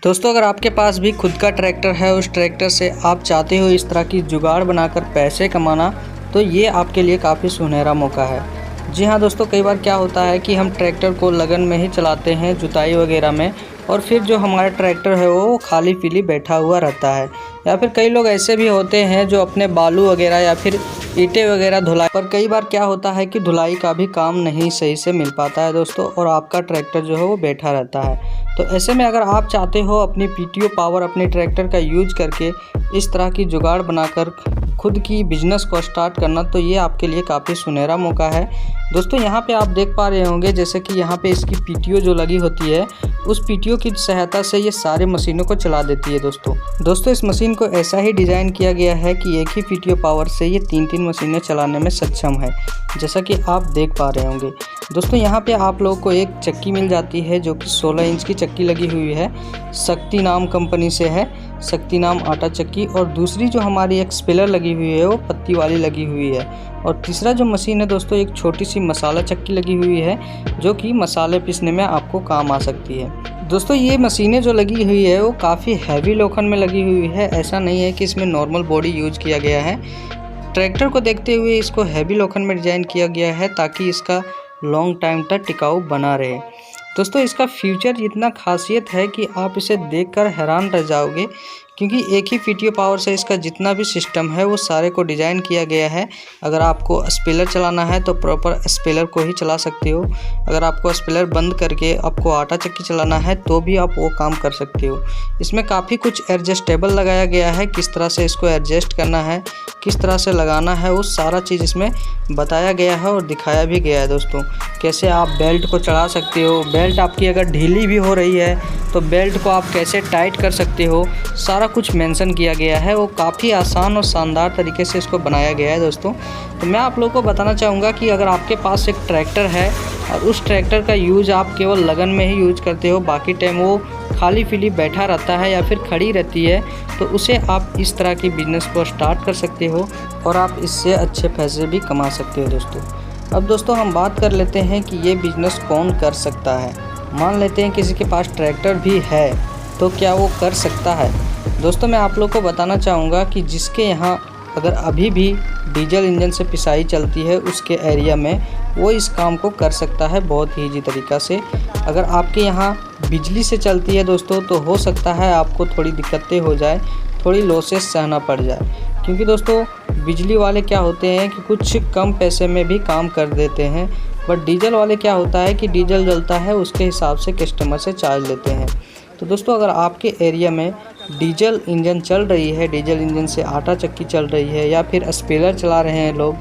दोस्तों अगर आपके पास भी खुद का ट्रैक्टर है, उस ट्रैक्टर से आप चाहते हो इस तरह की जुगाड़ बनाकर पैसे कमाना, तो ये आपके लिए काफ़ी सुनहरा मौका है। जी हाँ दोस्तों, कई बार क्या होता है कि हम ट्रैक्टर को लगन में ही चलाते हैं, जुताई वगैरह में, और फिर जो हमारा ट्रैक्टर है वो खाली पीली बैठा हुआ रहता है। या फिर कई लोग ऐसे भी होते हैं जो अपने बालू वगैरह या फिर ईंटें वगैरह धुलाई पर कई बार क्या होता है कि धुलाई का भी काम नहीं सही से मिल पाता है दोस्तों, और आपका ट्रैक्टर जो है वो बैठा रहता है। तो ऐसे में अगर आप चाहते हो अपनी पीटीओ पावर अपने ट्रैक्टर का यूज करके इस तरह की जुगाड़ बनाकर खुद की बिजनेस को स्टार्ट करना, तो ये आपके लिए काफ़ी सुनहरा मौका है। दोस्तों यहाँ पे आप देख पा रहे होंगे जैसे कि यहाँ पे इसकी पीटीओ जो लगी होती है, उस पीटीओ की सहायता से ये सारे मशीनों को चला देती है दोस्तों इस मशीन को ऐसा ही डिज़ाइन किया गया है कि एक ही पीटीओ पावर से ये 3 मशीनें चलाने में सक्षम है, जैसा कि आप देख पा रहे होंगे। दोस्तों यहाँ पे आप लोगों को एक चक्की मिल जाती है जो कि 16 इंच की चक्की लगी हुई है, शक्ति नाम कंपनी से है, शक्ति नाम आटा चक्की। और दूसरी जो हमारी एक स्पेलर लगी हुई है वो पत्ती वाली लगी हुई है। और तीसरा जो मशीन है दोस्तों, एक छोटी सी मसाला चक्की लगी हुई है जो कि मसाले पीसने में आपको काम आ सकती है। दोस्तों ये मशीनें जो लगी हुई है वो काफ़ी हैवी लोखंड में लगी हुई है, ऐसा नहीं है कि इसमें नॉर्मल बॉडी यूज किया गया है। ट्रैक्टर को देखते हुए इसको हैवी लोखंड में डिज़ाइन किया गया है ताकि इसका लॉन्ग टाइम तक टिकाऊ बना रहे। दोस्तों इसका फ्यूचर इतना खासियत है कि आप इसे देखकर हैरान रह जाओगे, क्योंकि एक ही पीटीओ पावर से इसका जितना भी सिस्टम है वो सारे को डिज़ाइन किया गया है। अगर आपको स्पेलर चलाना है तो प्रॉपर स्पेलर को ही चला सकते हो। अगर आपको स्पेलर बंद करके आपको आटा चक्की चलाना है तो भी आप वो काम कर सकते हो। इसमें काफ़ी कुछ एडजस्टेबल लगाया गया है, किस तरह से इसको एडजस्ट करना है, किस तरह से लगाना है, वो सारा चीज़ इसमें बताया गया है और दिखाया भी गया है दोस्तों। कैसे आप बेल्ट को चढ़ा सकते हो, बेल्ट आपकी अगर ढीली भी हो रही है तो बेल्ट को आप कैसे टाइट कर सकते हो, सारा कुछ मेंशन किया गया है। वो काफ़ी आसान और शानदार तरीके से इसको बनाया गया है दोस्तों। तो मैं आप लोगों को बताना चाहूँगा कि अगर आपके पास एक ट्रैक्टर है और उस ट्रैक्टर का यूज आप केवल लगन में ही यूज करते हो, बाकी टाइम वो खाली पीली बैठा रहता है या फिर खड़ी रहती है, तो उसे आप इस तरह की बिजनेस को स्टार्ट कर सकते हो और आप इससे अच्छे पैसे भी कमा सकते हो दोस्तों। अब दोस्तों हम बात कर लेते हैं कि ये बिज़नेस कौन कर सकता है। मान लेते हैं किसी के पास ट्रैक्टर भी है तो क्या वो कर सकता है। दोस्तों मैं आप लोग को बताना चाहूँगा कि जिसके यहाँ अगर अभी भी डीजल इंजन से पिसाई चलती है उसके एरिया में, वो इस काम को कर सकता है बहुत ही ईजी तरीक़ा से। अगर आपके यहाँ बिजली से चलती है दोस्तों तो हो सकता है आपको थोड़ी दिक्कतें हो जाए, थोड़ी लॉसेस सहना पड़ जाए, क्योंकि दोस्तों बिजली वाले क्या होते हैं कि कुछ कम पैसे में भी काम कर देते हैं, बट डीजल वाले क्या होता है कि डीजल जलता है उसके हिसाब से कस्टमर से चार्ज लेते हैं। तो दोस्तों अगर आपके एरिया में डीजल इंजन चल रही है, डीजल इंजन से आटा चक्की चल रही है या फिर स्पेलर चला रहे हैं लोग,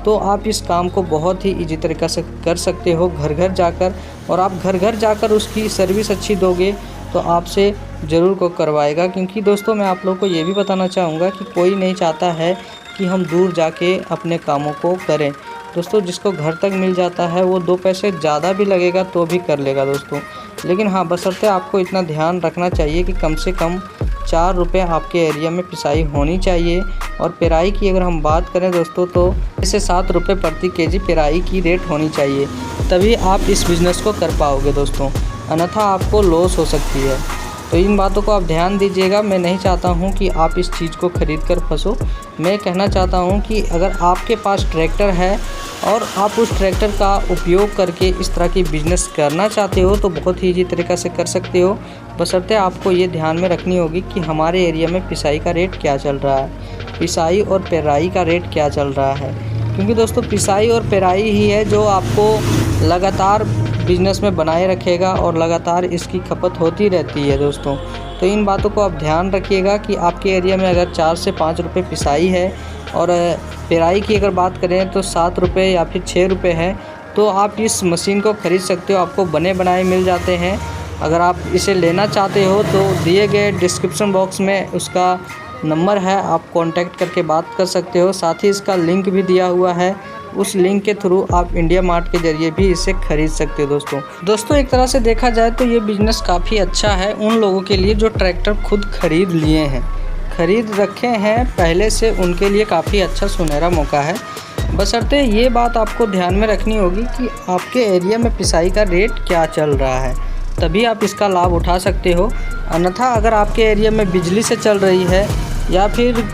तो आप इस काम को बहुत ही इजी तरीक़ा से कर सकते हो घर घर जाकर। और आप घर घर जाकर उसकी सर्विस अच्छी दोगे तो आपसे ज़रूर को करवाएगा, क्योंकि दोस्तों मैं आप लोगों को ये भी बताना चाहूँगा कि कोई नहीं चाहता है कि हम दूर जाके अपने कामों को करें दोस्तों। जिसको घर तक मिल जाता है वो 2 पैसे ज़्यादा भी लगेगा तो भी कर लेगा दोस्तों। लेकिन हाँ, बशर्ते आपको इतना ध्यान रखना चाहिए कि कम से कम 4 रुपये आपके एरिया में पिसाई होनी चाहिए। और पेराई की अगर हम बात करें दोस्तों तो 6 से 7 रुपये प्रति केजी पेराई की रेट होनी चाहिए, तभी आप इस बिज़नेस को कर पाओगे दोस्तों, अन्यथा आपको लॉस हो सकती है। तो इन बातों को आप ध्यान दीजिएगा। मैं नहीं चाहता हूं कि आप इस चीज़ को ख़रीद कर फंसो। मैं कहना चाहता हूं कि अगर आपके पास ट्रैक्टर है और आप उस ट्रैक्टर का उपयोग करके इस तरह की बिज़नेस करना चाहते हो तो बहुत ही ईजी तरीक़ा से कर सकते हो। बशर्ते आपको ये ध्यान में रखनी होगी कि हमारे एरिया में पिसाई का रेट क्या चल रहा है, पिसाई और पेराई का रेट क्या चल रहा है, क्योंकि दोस्तों पिसाई और पेराई ही है जो आपको लगातार बिजनेस में बनाए रखेगा और लगातार इसकी खपत होती रहती है दोस्तों। तो इन बातों को आप ध्यान रखिएगा कि आपके एरिया में अगर 4 से 5 रुपये पिसाई है और पेराई की अगर बात करें तो 7 रुपये या फिर 6 रुपये है, तो आप इस मशीन को ख़रीद सकते हो। आपको बने बनाए मिल जाते हैं। अगर आप इसे लेना चाहते हो तो दिए गए डिस्क्रिप्शन बॉक्स में उसका नंबर है, आप कांटेक्ट करके बात कर सकते हो। साथ ही इसका लिंक भी दिया हुआ है, उस लिंक के थ्रू आप इंडिया मार्ट के ज़रिए भी इसे खरीद सकते हो दोस्तों। एक तरह से देखा जाए तो ये बिज़नेस काफ़ी अच्छा है उन लोगों के लिए जो ट्रैक्टर खुद खरीद लिए हैं, खरीद रखे हैं पहले से, उनके लिए काफ़ी अच्छा सुनहरा मौका है। बशर्ते ये बात आपको ध्यान में रखनी होगी कि आपके एरिया में पिसाई का रेट क्या चल रहा है। तभी आप इसका लाभ उठा सकते हो। अन्यथा अगर आपके एरिया में बिजली से चल रही है या फिर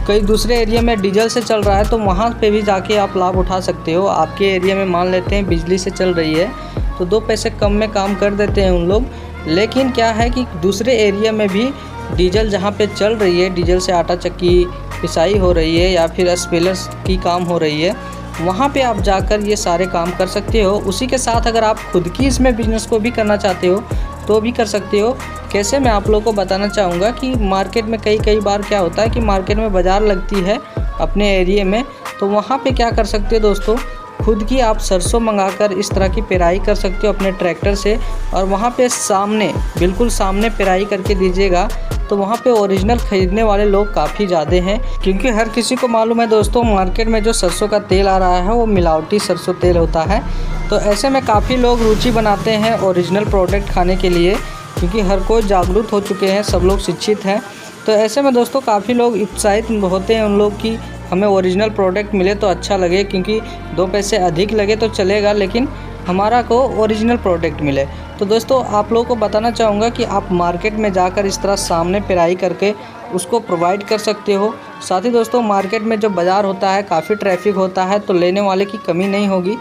कई दूसरे एरिया में डीजल से चल रहा है तो वहाँ पे भी जाके आप लाभ उठा सकते हो। आपके एरिया में मान लेते हैं बिजली से चल रही है तो 2 पैसे कम में काम कर देते हैं उन लोग, लेकिन क्या है कि दूसरे एरिया में भी डीजल जहाँ पे चल रही है, डीजल से आटा चक्की पिसाई हो रही है या फिर स्पेलर्स की काम हो रही है, वहाँ पे आप जाकर ये सारे काम कर सकते हो। उसी के साथ अगर आप खुद की इसमें बिज़नेस को भी करना चाहते हो तो भी कर सकते हो। कैसे, मैं आप लोगों को बताना चाहूँगा कि मार्केट में कई बार क्या होता है कि मार्केट में बाज़ार लगती है अपने एरिया में, तो वहाँ पे क्या कर सकते हो दोस्तों, खुद की आप सरसों मंगाकर इस तरह की पेराई कर सकते हो अपने ट्रैक्टर से, और वहाँ पे सामने, बिल्कुल सामने पेराई करके दीजिएगा तो वहाँ पे ओरिजिनल ख़रीदने वाले लोग काफ़ी ज़्यादा हैं। क्योंकि हर किसी को मालूम है दोस्तों, मार्केट में जो सरसों का तेल आ रहा है वो मिलावटी सरसों तेल होता है। तो ऐसे में काफ़ी लोग रुचि बनाते हैं ओरिजिनल प्रोडक्ट खाने के लिए, क्योंकि हर कोई जागरूक हो चुके हैं, सब लोग शिक्षित हैं। तो ऐसे में दोस्तों काफ़ी लोग उत्साहित होते हैं उन लोग की हमें ओरिजिनल प्रोडक्ट मिले तो अच्छा लगे, क्योंकि 2 पैसे अधिक लगे तो चलेगा लेकिन हमारा को ओरिजिनल प्रोडक्ट मिले। तो दोस्तों आप लोगों को बताना चाहूँगा कि आप मार्केट में जाकर इस तरह सामने पेराई करके उसको प्रोवाइड कर सकते हो। साथ ही दोस्तों मार्केट में जो बाज़ार होता है काफ़ी ट्रैफिक होता है, तो लेने वाले की कमी नहीं होगी,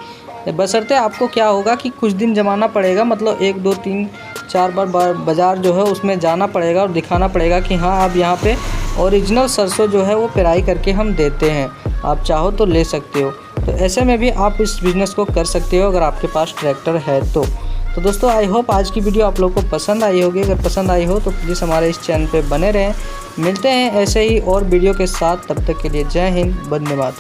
बशर्ते आपको क्या होगा कि कुछ दिन जमाना पड़ेगा, मतलब 1 2 3 4 बार बाज़ार जो है उसमें जाना पड़ेगा और दिखाना पड़ेगा कि हाँ आप यहाँ पे ओरिजिनल सरसों जो है वो पेराई करके हम देते हैं, आप चाहो तो ले सकते हो। तो ऐसे में भी आप इस बिज़नेस को कर सकते हो अगर आपके पास ट्रैक्टर है तो। दोस्तों आई होप आज की वीडियो आप लोगों को पसंद आई होगी। अगर पसंद आई हो तो प्लीज़ हमारे इस चैनल पे बने रहें। मिलते हैं ऐसे ही और वीडियो के साथ, तब तक के लिए जय हिंद, धन्यवाद।